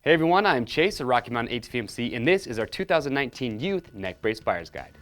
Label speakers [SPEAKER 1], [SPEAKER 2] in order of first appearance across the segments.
[SPEAKER 1] Hey everyone, I'm Chase at Rocky Mountain ATV MC, and this is our 2019 Youth Neck Brace Buyer's Guide.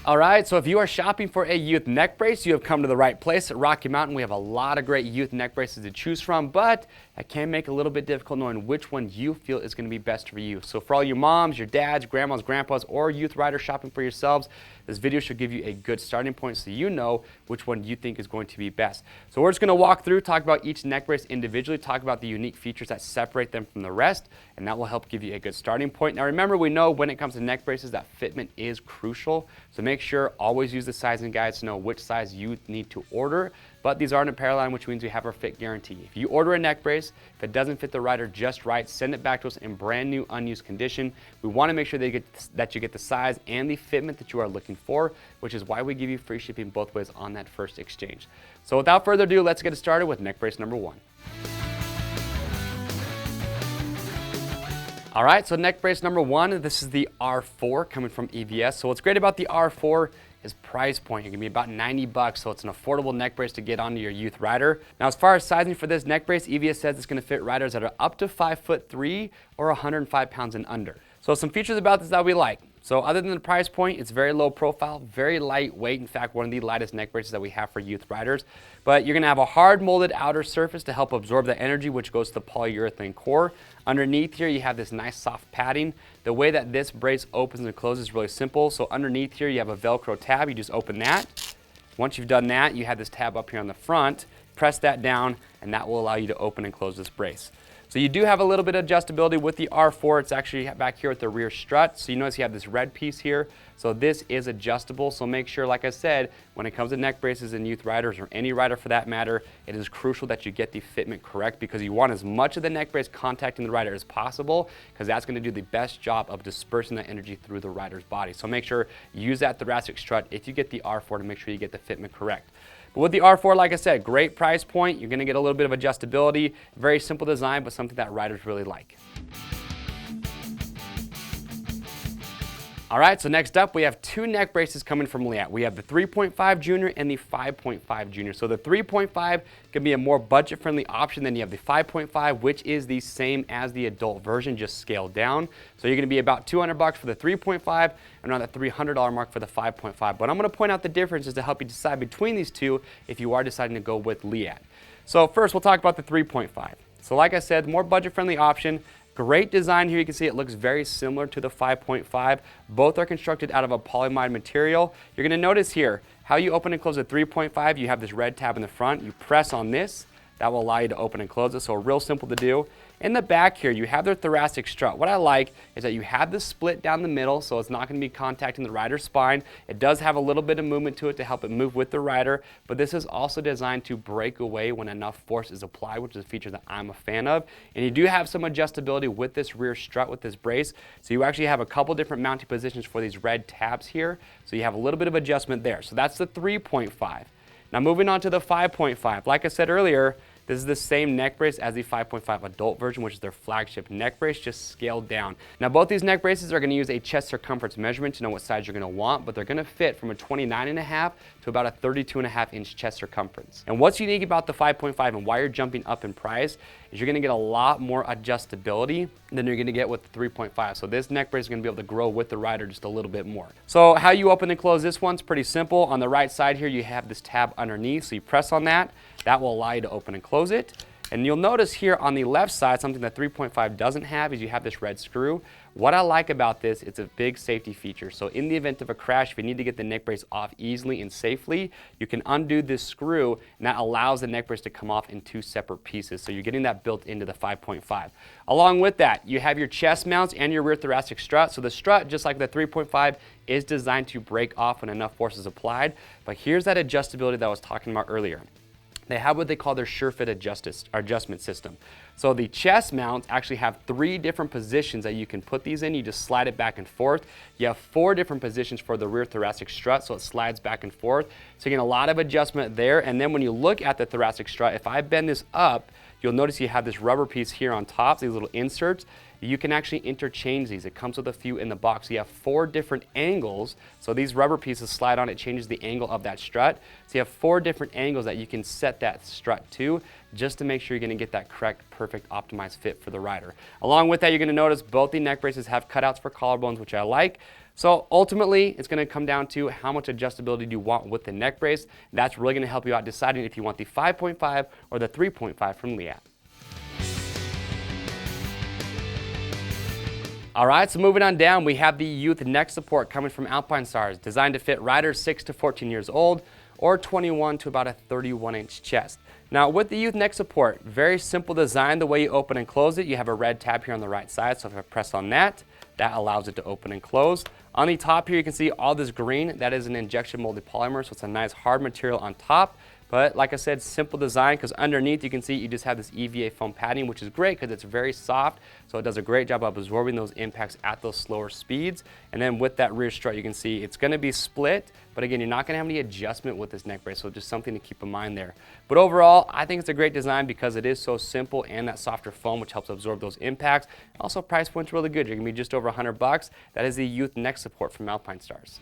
[SPEAKER 1] Alright, so if you are shopping for a youth neck brace, you have come to the right place. At Rocky Mountain, we have a lot of great youth neck braces to choose from, but that can make it a little bit difficult knowing which one you feel is going to be best for you. So for all your moms, your dads, grandmas, grandpas, or youth riders shopping for yourselves, this video should give you a good starting point so you know which one you think is going to be best. So we're just going to walk through, talk about each neck brace individually, talk about the unique features that separate them from the rest, and that will help give you a good starting point. Now remember, we know when it comes to neck braces that fitment is crucial, so make sure always use the sizing guides to know which size you need to order. But these are in a pair line, which means we have our fit guarantee. If you order a neck brace, if it doesn't fit the rider just right, send it back to us in brand new, unused condition. We want to make sure that you get the size and the fitment that you are looking for, which is why we give you free shipping both ways on that first exchange. So without further ado, let's get started with neck brace number one. All right, so neck brace number one, this is the R4 coming from EVS. So what's great about the R4 is price point. You're gonna be about 90 bucks, so it's an affordable neck brace to get onto your youth rider. Now, as far as sizing for this neck brace, EVS says it's gonna fit riders that are up to 5'3" or 105 pounds and under. So some features about this that we like. So other than the price point, it's very low profile, very lightweight. In fact, one of the lightest neck braces that we have for youth riders. But you're gonna have a hard molded outer surface to help absorb the energy, which goes to the polyurethane core. Underneath here, you have this nice soft padding. The way that this brace opens and closes is really simple. So underneath here, you have a Velcro tab. You just open that. Once you've done that, you have this tab up here on the front. Press that down, and that will allow you to open and close this brace. So you do have a little bit of adjustability with the R4. It's actually back here at the rear strut. So you notice you have this red piece here. So this is adjustable. So make sure, like I said, when it comes to neck braces and youth riders, or any rider for that matter, it is crucial that you get the fitment correct, because you want as much of the neck brace contacting the rider as possible, because that's going to do the best job of dispersing that energy through the rider's body. So make sure you use that thoracic strut if you get the R4 to make sure you get the fitment correct. But with the R4, like I said, great price point. You're going to get a little bit of adjustability. Very simple design, but something that riders really like. All right, so next up, we have two neck braces coming from LEATT. We have the 3.5 Junior and the 5.5 Junior. So the 3.5 can be a more budget-friendly option than you have the 5.5, which is the same as the adult version, just scaled down. So you're gonna be about 200 bucks for the 3.5 and around that $300 mark for the 5.5. But I'm gonna point out the differences to help you decide between these two if you are deciding to go with LEATT. So first, we'll talk about the 3.5. So like I said, more budget-friendly option. Great design here. You can see it looks very similar to the 5.5. Both are constructed out of a polyamide material. You're going to notice here how you open and close the 3.5. You have this red tab in the front. You press on this. That will allow you to open and close it. So real simple to do. In the back here, you have their thoracic strut. What I like is that you have the split down the middle, so it's not going to be contacting the rider's spine. It does have a little bit of movement to it to help it move with the rider, but this is also designed to break away when enough force is applied, which is a feature that I'm a fan of. And you do have some adjustability with this rear strut, with this brace. So you actually have a couple different mounting positions for these red tabs here. So you have a little bit of adjustment there. So that's the 3.5. Now moving on to the 5.5. Like I said earlier, this is the same neck brace as the 5.5 adult version, which is their flagship neck brace, just scaled down. Now both these neck braces are going to use a chest circumference measurement to know what size you're going to want, but they're going to fit from a 29.5 to about a 32.5 inch chest circumference. And what's unique about the 5.5 and why you're jumping up in price is you're going to get a lot more adjustability than you're going to get with the 3.5. So this neck brace is going to be able to grow with the rider just a little bit more. So how you open and close this one's pretty simple. On the right side here, you have this tab underneath, so you press on that. That will allow you to open and close it. And you'll notice here on the left side, something that 3.5 doesn't have is you have this red screw. What I like about this, it's a big safety feature. So in the event of a crash, if you need to get the neck brace off easily and safely, you can undo this screw, and that allows the neck brace to come off in two separate pieces. So you're getting that built into the 5.5. Along with that, you have your chest mounts and your rear thoracic strut. So the strut, just like the 3.5, is designed to break off when enough force is applied. But here's that adjustability that I was talking about earliure. They have what they call their SureFit adjustment system. So the chest mounts actually have 3 different positions that you can put these in. You just slide it back and forth. You have 4 different positions for the rear thoracic strut, so it slides back and forth. So you get a lot of adjustment there. And then when you look at the thoracic strut, if I bend this up, you'll notice you have this rubber piece here on top, these little inserts. You can actually interchange these. It comes with a few in the box. You have 4 different angles. So these rubber pieces slide on, it changes the angle of that strut. So you have 4 different angles that you can set that strut to, just to make sure you're gonna get that correct, perfect, optimized fit for the rider. Along with that, you're gonna notice both the neck braces have cutouts for collarbones, which I like. So ultimately, it's gonna come down to how much adjustability do you want with the neck brace. That's really gonna help you out deciding if you want the 5.5 or the 3.5 from LEATT. All right, so moving on down, we have the youth neck support coming from ALPINESTARS, designed to fit riders 6 to 14 years old or 21 to about a 31-inch chest. Now with the youth neck support, very simple design. The way you open and close it, you have a red tab here on the right side, so if I press on that, that allows it to open and close. On the top here, you can see all this green. That is an injection molded polymer, so it's a nice hard material on top. But like I said, simple design, because underneath you can see you just have this EVA foam padding, which is great because it's very soft. So it does a great job of absorbing those impacts at those slower speeds. And then with that rear strut, you can see it's going to be split. But again, you're not going to have any adjustment with this neck brace, so just something to keep in mind there. But overall, I think it's a great design because it is so simple and that softer foam, which helps absorb those impacts. Also, price point's really good. You're going to be just over $100. That is the youth neck support from ALPINESTARS.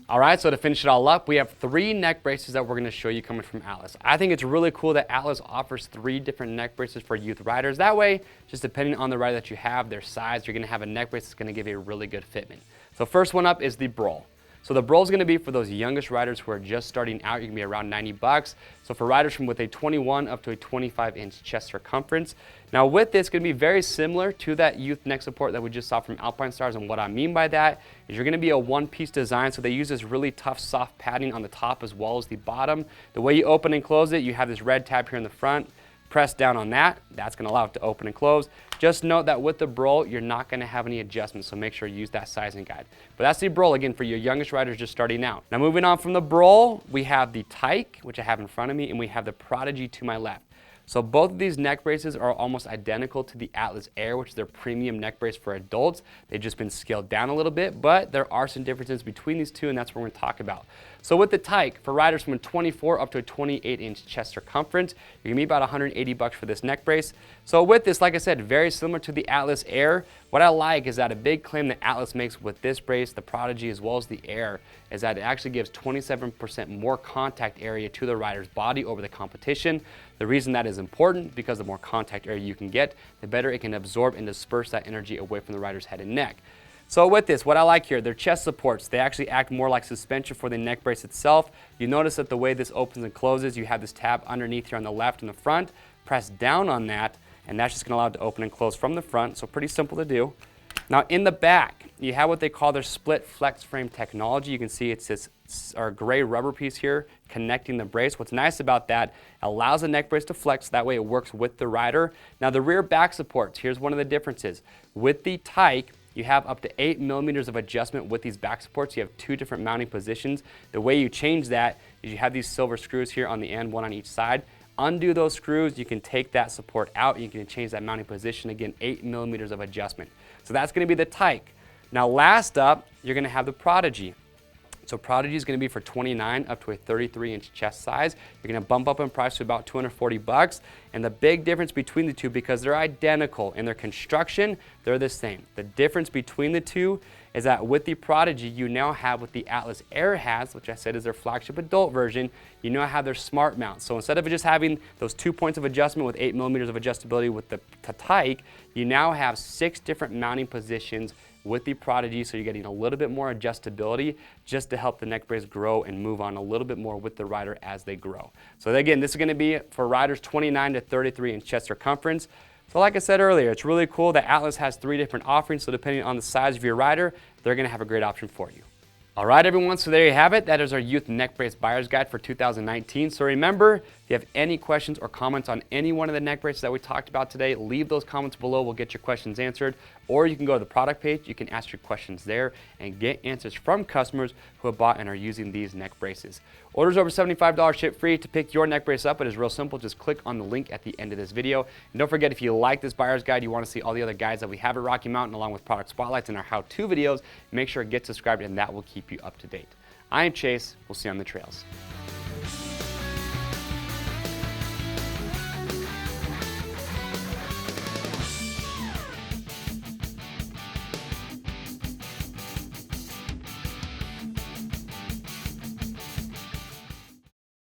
[SPEAKER 1] All right, so to finish it all up, we have 3 neck braces that we're going to show you coming from Atlas. I think it's really cool that Atlas offers 3 different neck braces for youth riders. That way, just depending on the rider that you have, their size, you're going to have a neck brace that's going to give you a really good fitment. So first one up is the BROLL. So the BROLL is going to be for those youngest riders who are just starting out. You're going to be around $90. So for riders from with a 21 up to a 25-inch chest circumference. Now with this, it's going to be very similar to that youth neck support that we just saw from ALPINESTARS. And what I mean by that is you're going to be a one-piece design. So they use this really tough, soft padding on the top as well as the bottom. The way you open and close it, you have this red tab here in the front. Press down on that, that's going to allow it to open and close. Just note that with the BROLL, you're not going to have any adjustments, so make sure you use that sizing guide. But that's the BROLL, again, for your youngest riders just starting out. Now moving on from the BROLL, we have the TYKE, which I have in front of me, and we have the PRODIGY to my left. So both of these neck braces are almost identical to the Atlas Air, which is their premium neck brace for adults. They've just been scaled down a little bit, but there are some differences between these two, and that's what we're going to talk about. So with the TYKE, for riders from a 24 up to a 28-inch chest circumference, you're going to be about $180 for this neck brace. So with this, like I said, very similar to the Atlas Air. What I like is that a big claim that Atlas makes with this brace, the PRODIGY as well as the Air, is that it actually gives 27% more contact area to the rider's body over the competition. The reason that is important, because the more contact area you can get, the better it can absorb and disperse that energy away from the rider's head and neck. So with this, what I like here, they're chest supports. They actually act more like suspension for the neck brace itself. You notice that the way this opens and closes, you have this tab underneath here on the left and the front. Press down on that, and that's just going to allow it to open and close from the front, so pretty simple to do. Now in the back, you have what they call their split flex frame technology. You can see it's this gray rubber piece here connecting the brace. What's nice about that, allows the neck brace to flex, that way it works with the rider. Now the rear back supports, here's one of the differences. With the TYKE, you have up to 8 millimeters of adjustment with these back supports. You have 2 different mounting positions. The way you change that is you have these silver screws here on the end, one on each side. Undo those screws, you can take that support out, you can change that mounting position. Again, 8 millimeters of adjustment. So that's going to be the TYKE. Now last up, you're going to have the PRODIGY. So PRODIGY is going to be for 29 up to a 33-inch chest size. You're going to bump up in price to about $240. And the big difference between the two, because they're identical in their construction, they're the same. The difference between the two is that with the PRODIGY, you now have what the Atlas Air has, which I said is their flagship adult version. You now have their smart mount. So instead of just having those 2 points of adjustment with 8 millimeters of adjustability with the TYKE, you now have 6 different mounting positions with the PRODIGY, so you're getting a little bit more adjustability just to help the neck brace grow and move on a little bit more with the rider as they grow. So again, this is going to be for riders 29 to 33-inch chest circumference. So like I said earlier, it's really cool that Atlas has 3 different offerings, so depending on the size of your rider, they're going to have a great option for you. All right, everyone, so there you have it. That is our youth neck brace buyer's guide for 2019. So remember, if you have any questions or comments on any one of the neck braces that we talked about today, leave those comments below. We'll get your questions answered. Or you can go to the product page. You can ask your questions there and get answers from customers who have bought and are using these neck braces. Orders over $75 ship free. To pick your neck brace up, it is real simple. Just click on the link at the end of this video. And don't forget, if you like this buyer's guide, you want to see all the other guides that we have at Rocky Mountain along with product spotlights and our how-to videos, make sure to get subscribed and that will keep you up to date. I am Chase. We'll see you on the trails.